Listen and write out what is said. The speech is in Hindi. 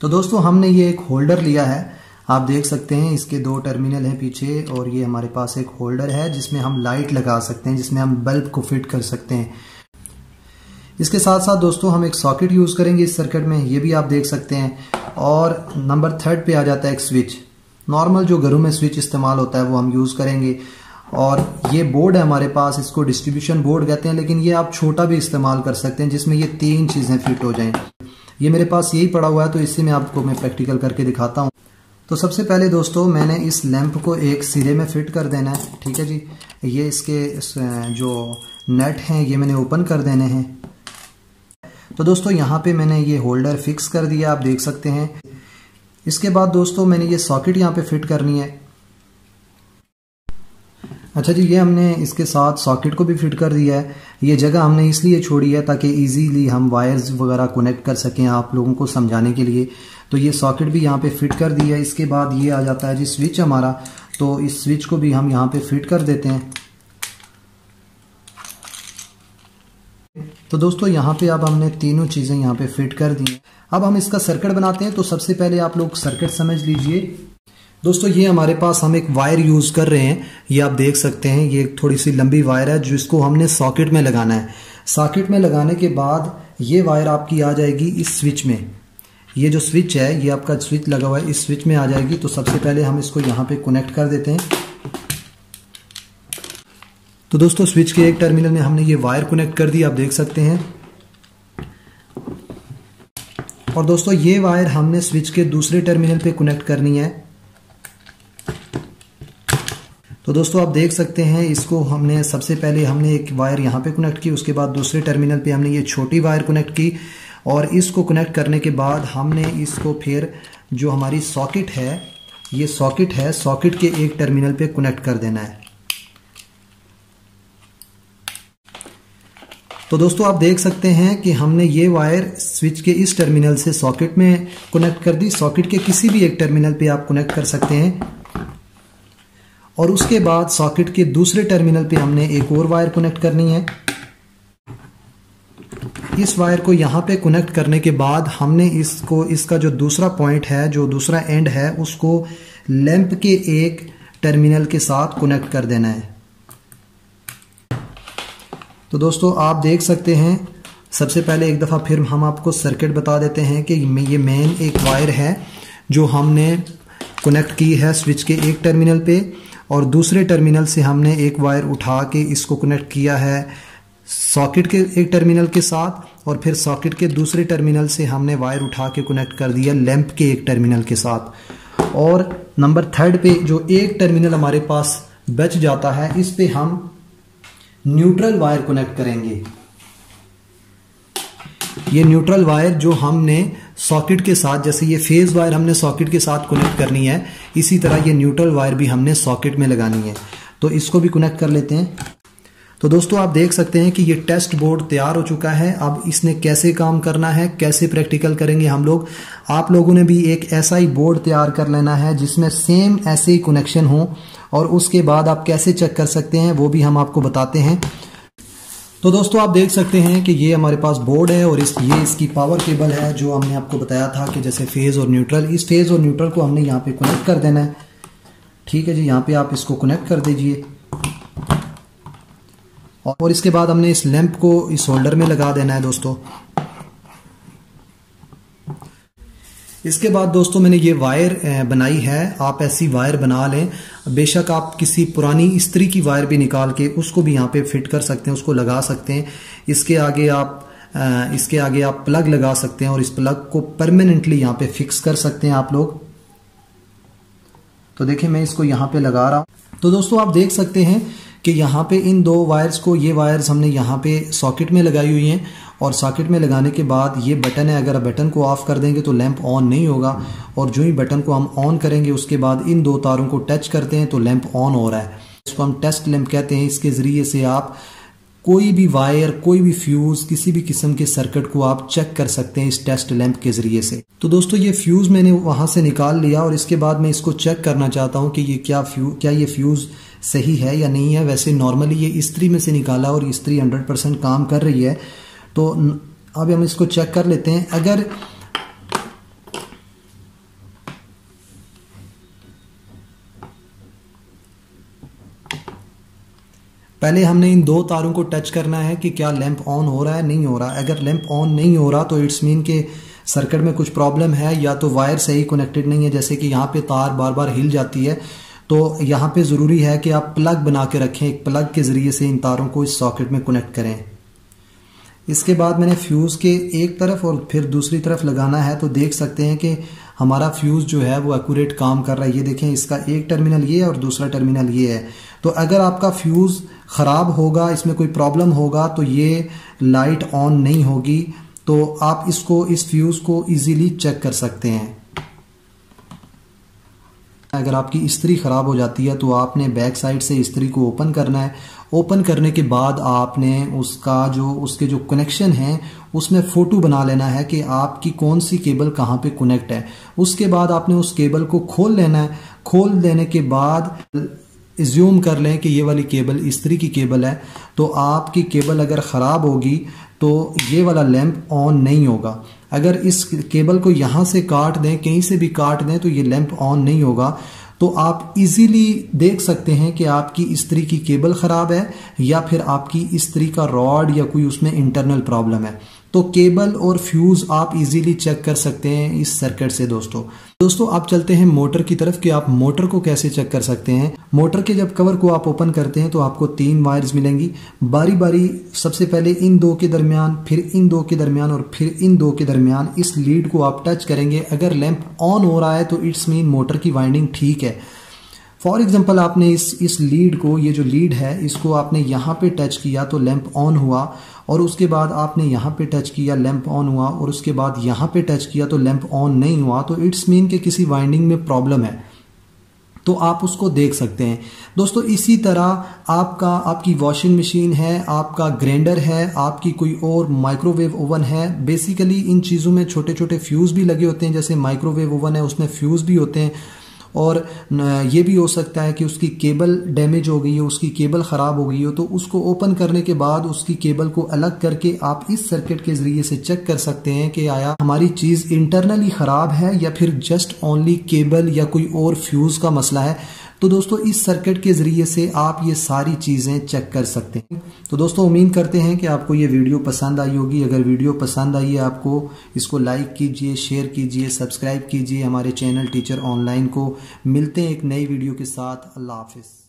तो दोस्तों हमने ये एक होल्डर लिया है, आप देख सकते हैं इसके दो टर्मिनल हैं पीछे, और ये हमारे पास एक होल्डर है जिसमें हम लाइट लगा सकते हैं, जिसमें हम बल्ब को फिट कर सकते हैं। इसके साथ साथ दोस्तों हम एक सॉकेट यूज करेंगे इस सर्किट में, ये भी आप देख सकते हैं। और नंबर 3 पे आ जाता है एक स्विच, नॉर्मल जो घरों में स्विच इस्तेमाल होता है वो हम यूज करेंगे। और ये बोर्ड है हमारे पास, इसको डिस्ट्रीब्यूशन बोर्ड कहते हैं, लेकिन ये आप छोटा भी इस्तेमाल कर सकते हैं जिसमें ये 3 चीजें फिट हो जाएं। ये मेरे पास यही पड़ा हुआ है तो इसी में आपको मैं प्रैक्टिकल करके दिखाता हूँ। तो सबसे पहले दोस्तों मैंने इस लैंप को एक सिरे में फिट कर देना है, ठीक है जी। ये इसके जो नट हैं ये मैंने ओपन कर देने हैं। तो दोस्तों यहाँ पे मैंने ये होल्डर फिक्स कर दिया, आप देख सकते हैं। इसके बाद दोस्तों मैंने ये सॉकेट यहाँ पे फिट करनी है। अच्छा जी, ये हमने इसके साथ सॉकेट को भी फिट कर दिया है। ये जगह हमने इसलिए छोड़ी है ताकि इजीली हम वायर्स वगैरह कनेक्ट कर सकें आप लोगों को समझाने के लिए। तो ये सॉकेट भी यहाँ पे फिट कर दिया है। इसके बाद ये आ जाता है जी स्विच हमारा, तो इस स्विच को भी हम यहाँ पे फिट कर देते हैं। तो दोस्तों यहाँ पे अब हमने तीनों चीजें यहाँ पे फिट कर दी हैं। अब हम इसका सर्किट बनाते हैं। तो सबसे पहले आप लोग सर्किट समझ लीजिए। दोस्तों ये हमारे पास हम एक वायर यूज कर रहे हैं, ये आप देख सकते हैं, ये थोड़ी सी लंबी वायर है जिसको हमने सॉकेट में लगाना है। सॉकेट में लगाने के बाद ये वायर आपकी आ जाएगी इस स्विच में। ये जो स्विच है, ये आपका स्विच लगा हुआ है, इस स्विच में आ जाएगी। तो सबसे पहले हम इसको यहाँ पे कनेक्ट कर देते हैं। तो दोस्तों स्विच के एक टर्मिनल में हमने ये वायर कनेक्ट कर दी, आप देख सकते हैं। और दोस्तों ये वायर हमने स्विच के दूसरे टर्मिनल पे कनेक्ट करनी है। तो दोस्तों आप देख सकते हैं, इसको हमने सबसे पहले हमने एक वायर यहाँ पे कनेक्ट की, उसके बाद दूसरे टर्मिनल पे हमने ये छोटी वायर कनेक्ट की, और इसको कनेक्ट करने के बाद हमने इसको फिर जो हमारी सॉकेट है, ये सॉकेट है, सॉकेट के एक टर्मिनल पे कनेक्ट कर देना है। तो दोस्तों आप देख सकते हैं कि हमने ये वायर स्विच के इस टर्मिनल से सॉकेट में कनेक्ट कर दी। सॉकेट के किसी भी एक टर्मिनल पे आप कनेक्ट कर सकते हैं। और उसके बाद सॉकेट के दूसरे टर्मिनल पे हमने एक और वायर कनेक्ट करनी है। इस वायर को यहाँ पे कनेक्ट करने के बाद हमने इसका जो दूसरा पॉइंट है, जो दूसरा एंड है, उसको लैंप के एक टर्मिनल के साथ कनेक्ट कर देना है। तो दोस्तों आप देख सकते हैं, सबसे पहले एक दफ़ा फिर हम आपको सर्किट बता देते हैं कि ये मेन एक वायर है जो हमने कनेक्ट की है स्विच के एक टर्मिनल पे, और दूसरे टर्मिनल से हमने एक वायर उठा के इसको कनेक्ट किया है सॉकेट के एक टर्मिनल के साथ, और फिर सॉकेट के दूसरे टर्मिनल से हमने वायर उठा के कनेक्ट कर दिया लैंप के एक टर्मिनल के साथ। और नंबर 3 पे जो एक टर्मिनल हमारे पास बच जाता है, इस पे हम न्यूट्रल वायर कनेक्ट करेंगे। ये न्यूट्रल वायर जो हमने सॉकेट के साथ, जैसे ये फेज वायर हमने सॉकेट के साथ कनेक्ट करनी है, इसी तरह ये न्यूट्रल वायर भी हमने सॉकेट में लगानी है। तो इसको भी कनेक्ट कर लेते हैं। तो दोस्तों आप देख सकते हैं कि ये टेस्ट बोर्ड तैयार हो चुका है। अब इसने कैसे काम करना है, कैसे प्रैक्टिकल करेंगे हम लोग, आप लोगों ने भी एक ऐसा ही बोर्ड तैयार कर लेना है जिसमें सेम ऐसे ही कनेक्शन हो, और उसके बाद आप कैसे चेक कर सकते हैं वो भी हम आपको बताते हैं। तो दोस्तों आप देख सकते हैं कि ये हमारे पास बोर्ड है, और ये इसकी पावर केबल है जो हमने आपको बताया था कि जैसे फेज और न्यूट्रल, इस फेज और न्यूट्रल को हमने यहाँ पे कनेक्ट कर देना है। ठीक है जी, यहाँ पे आप इसको कनेक्ट कर दीजिए। और इसके बाद हमने इस लैंप को इस होल्डर में लगा देना है दोस्तों। इसके बाद दोस्तों मैंने ये वायर बनाई है, आप ऐसी वायर बना लें। बेशक आप किसी पुरानी इस्त्री की वायर भी निकाल के उसको भी यहाँ पे फिट कर सकते हैं, उसको लगा सकते हैं। इसके आगे आप प्लग लगा सकते हैं, और इस प्लग को परमानेंटली यहाँ पे फिक्स कर सकते हैं आप लोग। तो देखिए मैं इसको यहाँ पे लगा रहा हूँ। तो दोस्तों आप देख सकते हैं कि यहाँ पे इन दो वायर्स को, ये वायर्स हमने यहाँ पे सॉकेट में लगाई हुई हैं, और सॉकेट में लगाने के बाद ये बटन है, अगर बटन को ऑफ कर देंगे तो लैंप ऑन नहीं होगा, और जो ही बटन को हम ऑन करेंगे उसके बाद इन दो तारों को टच करते हैं तो लैंप ऑन हो रहा है। इसको हम टेस्ट लैंप कहते हैं। इसके ज़रिए से आप कोई भी वायर, कोई भी फ्यूज़, किसी भी किस्म के सर्किट को आप चेक कर सकते हैं इस टेस्ट लैंप के ज़रिए से। तो दोस्तों ये फ्यूज़ मैंने वहाँ से निकाल लिया, और इसके बाद मैं इसको चेक करना चाहता हूँ कि ये क्या ये फ्यूज़ सही है या नहीं है। वैसे नॉर्मली ये इस्त्री में से निकाला और इस्त्री 100% काम कर रही है। तो अब हम इसको चेक कर लेते हैं। पहले हमने इन दो तारों को टच करना है कि क्या लैंप ऑन हो रहा है, नहीं हो रहा। अगर लैंप ऑन नहीं हो रहा तो इट्स मीन के सर्किट में कुछ प्रॉब्लम है, या तो वायर सही कनेक्टेड नहीं है, जैसे कि यहाँ पे तार बार बार हिल जाती है। तो यहाँ पे ज़रूरी है कि आप प्लग बना के रखें, एक प्लग के ज़रिए से इन तारों को इस सॉकेट में कनेक्ट करें। इसके बाद मैंने फ्यूज़ के एक तरफ और फिर दूसरी तरफ लगाना है, तो देख सकते हैं कि हमारा फ्यूज़ जो है वो एक्यूरेट काम कर रहा है। ये देखें, इसका एक टर्मिनल ये है और दूसरा टर्मिनल ये है। तो अगर आपका फ्यूज़ ख़राब होगा, इसमें कोई प्रॉब्लम होगा, तो ये लाइट ऑन नहीं होगी। तो आप इस फ्यूज़ को इजीली चेक कर सकते हैं। अगर आपकी इस्त्री ख़राब हो जाती है तो आपने बैक साइड से इस्त्री को ओपन करना है। ओपन करने के बाद आपने उसके जो कनेक्शन हैं उसमें फ़ोटो बना लेना है कि आपकी कौन सी केबल कहाँ पे कनेक्ट है। उसके बाद आपने उस केबल को खोल लेना है। खोल देने के बाद एज्यूम कर लें कि ये वाली केबल इस्त्री की केबल है। तो आपकी केबल अगर ख़राब होगी तो ये वाला लैंप ऑन नहीं होगा। अगर इस केबल को यहाँ से काट दें, कहीं से भी काट दें, तो ये लैंप ऑन नहीं होगा। तो आप इजीली देख सकते हैं कि आपकी इस्त्री की केबल ख़राब है या फिर आपकी इस्त्री का रॉड या कोई उसमें इंटरनल प्रॉब्लम है। तो केबल और फ्यूज़ आप इजीली चेक कर सकते हैं इस सर्किट से। दोस्तों आप चलते हैं मोटर की तरफ कि आप मोटर को कैसे चेक कर सकते हैं। मोटर के जब कवर को आप ओपन करते हैं तो आपको 3 वायर्स मिलेंगी। बारी बारी सबसे पहले इन दो के दरमियान, फिर इन दो के दरमियान और फिर इन दो के दरमियान इस लीड को आप टच करेंगे। अगर लैंप ऑन हो रहा है तो इट्स मीन मोटर की वाइंडिंग ठीक है। फॉर एग्जाम्पल आपने इस लीड को, ये जो लीड है, इसको आपने यहाँ पे टच किया तो लैंप ऑन हुआ, और उसके बाद आपने यहाँ पे टच किया लैंप ऑन हुआ, और उसके बाद यहाँ पे टच किया तो लैंप ऑन नहीं हुआ। तो इट्स मीन कि किसी वाइंडिंग में प्रॉब्लम है। तो आप उसको देख सकते हैं। दोस्तों इसी तरह आपकी वॉशिंग मशीन है, आपका ग्राइंडर है, आपकी कोई और माइक्रोवेव ओवन है। बेसिकली इन चीज़ों में छोटे छोटे फ्यूज़ भी लगे होते हैं। जैसे माइक्रोवेव ओवन है उसमें फ्यूज़ भी होते हैं। और ये भी हो सकता है कि उसकी केबल डैमेज हो गई हो, उसकी केबल ख़राब हो गई हो, तो उसको ओपन करने के बाद उसकी केबल को अलग करके आप इस सर्किट के ज़रिए से चेक कर सकते हैं कि आया हमारी चीज़ इंटरनली ख़राब है या फिर जस्ट ओनली केबल या कोई और फ्यूज़ का मसला है। तो दोस्तों इस सर्किट के ज़रिए से आप ये सारी चीज़ें चेक कर सकते हैं। तो दोस्तों उम्मीद करते हैं कि आपको ये वीडियो पसंद आई होगी। अगर वीडियो पसंद आई है आपको, इसको लाइक कीजिए, शेयर कीजिए, सब्सक्राइब कीजिए हमारे चैनल टीचर ऑनलाइन को। मिलते हैं एक नई वीडियो के साथ। अल्लाह हाफिज़।